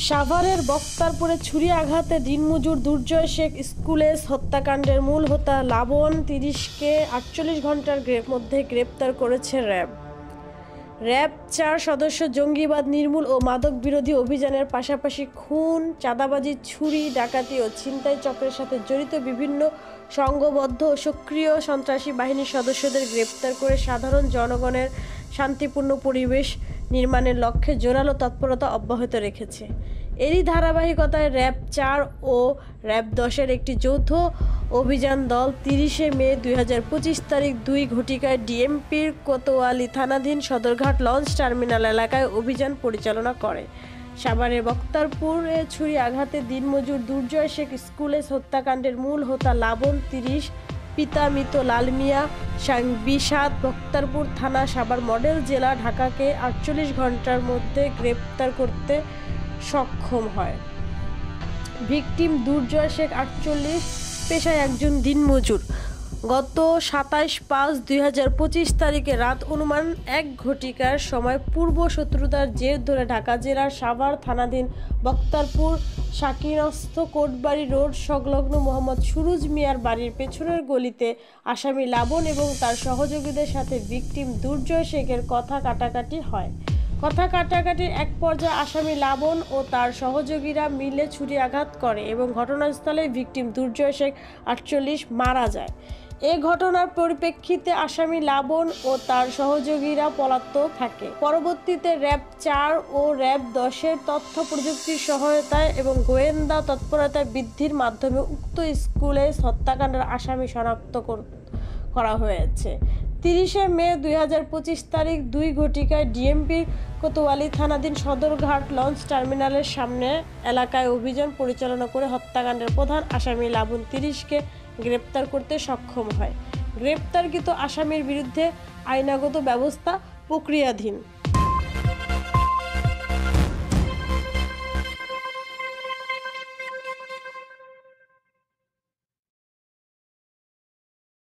সাভারের বক্তারপুরে ছুরি আঘাতে দিনমজুর দুর্জয় শেখ স্কুলে হত্যাকাণ্ডের মূল হোতা লাবণ ৩০কে ৪৮ ঘন্টার মধ্যে গ্রেপ্তার করেছে র্যাব। ৪ সদস্য জঙ্গিবাদ নির্মূল ও মাদক বিরোধী অভিযানের পাশাপাশি খুন, চাঁদাবাজি, চুরি, ডাকাতি ও ছিনতাই চক্রের সাথে জড়িত বিভিন্ন সংঘবদ্ধ ও সক্রিয় সন্ত্রাসী বাহিনীর সদস্যদের গ্রেপ্তার করে সাধারণ জনগণের শান্তিপূর্ণ পরিবেশ নির্মাণের লক্ষ্যে জোরালো তৎপরতা অব্যাহত রেখেছে। এরই ধারাবাহিকতায় র্যাব ৪ ও র্যাব ১০-এর একটি যৌথ অভিযান দল ৩০শে মে ২০২৫ তারিখ ২ ঘটিকায় ডিএমপির কোতোয়ালি থানাধীন সদরঘাট লঞ্চ টার্মিনাল এলাকায় অভিযান পরিচালনা করে। সাভারের বক্তারপুরে ছুরি আঘাতে দিনমজুর দুর্জয় শেখ স্কুলে হত্যাকাণ্ডের মূল হোতা লাবণ ৩০, পিতা মৃত লাল মিয়া বিষাদ বক্তারপুর থানা সাভার মডেল জেলা ঢাকাকে ৪৮ ঘন্টার মধ্যে গ্রেপ্তার করতে সক্ষম হয়। ভিকটিম দুর্জয় শেখ ৪৮, পেশায় একজন দিনমজুর। গত ২৭/৫/২০২৫ তারিখে রাত অনুমান ১ ঘটিকার সময় পূর্ব শত্রুতার জের ধরে ঢাকা জেলার সাভার থানাধীন বক্তারপুর শাকিরস্থ কোটবাড়ি রোড সংলগ্ন মোহাম্মদ সুরুজ মিয়ার বাড়ির পেছনের গলিতে আসামি লাবণ এবং তার সহযোগীদের সাথে ভিকটিম দুর্জয় শেখের কথা কাটাকাটি হয়। কথা কাটাকাটির এক পর্যায়ে আসামি লাবণ ও তার সহযোগীরা মিলে ছুরি আঘাত করে এবং ঘটনাস্থলে ভিকটিম দুর্জয় শেখ ৪৮ মারা যায়। এ ঘটনার পরিপ্রেক্ষিতে আসামি লাবণ ও তার সহযোগীরা পলাতক থাকে। পরবর্তীতে র্যাব ৪ ও র্যাব ১০-এর তথ্য প্রযুক্তির সহায়তায় এবং গোয়েন্দা তৎপরতা বৃদ্ধির মাধ্যমে উক্ত স্কুলে হত্যাকাণ্ডের আসামি শনাক্ত করা হয়েছে। ৩০শে মে ২০২৫ তারিখ ২ ঘটিকায় ডিএমপির কোতোয়ালি থানাধীন সদরঘাট লঞ্চ টার্মিনালের সামনে এলাকায় অভিযান পরিচালনা করে হত্যাকাণ্ডের প্রধান আসামি লাবণ ৩০কে গ্রেপ্তার করতে সক্ষম হয়। গ্রেপ্তারকৃত আসামির বিরুদ্ধে আইনাগত ব্যবস্থা প্রক্রিয়াধীন।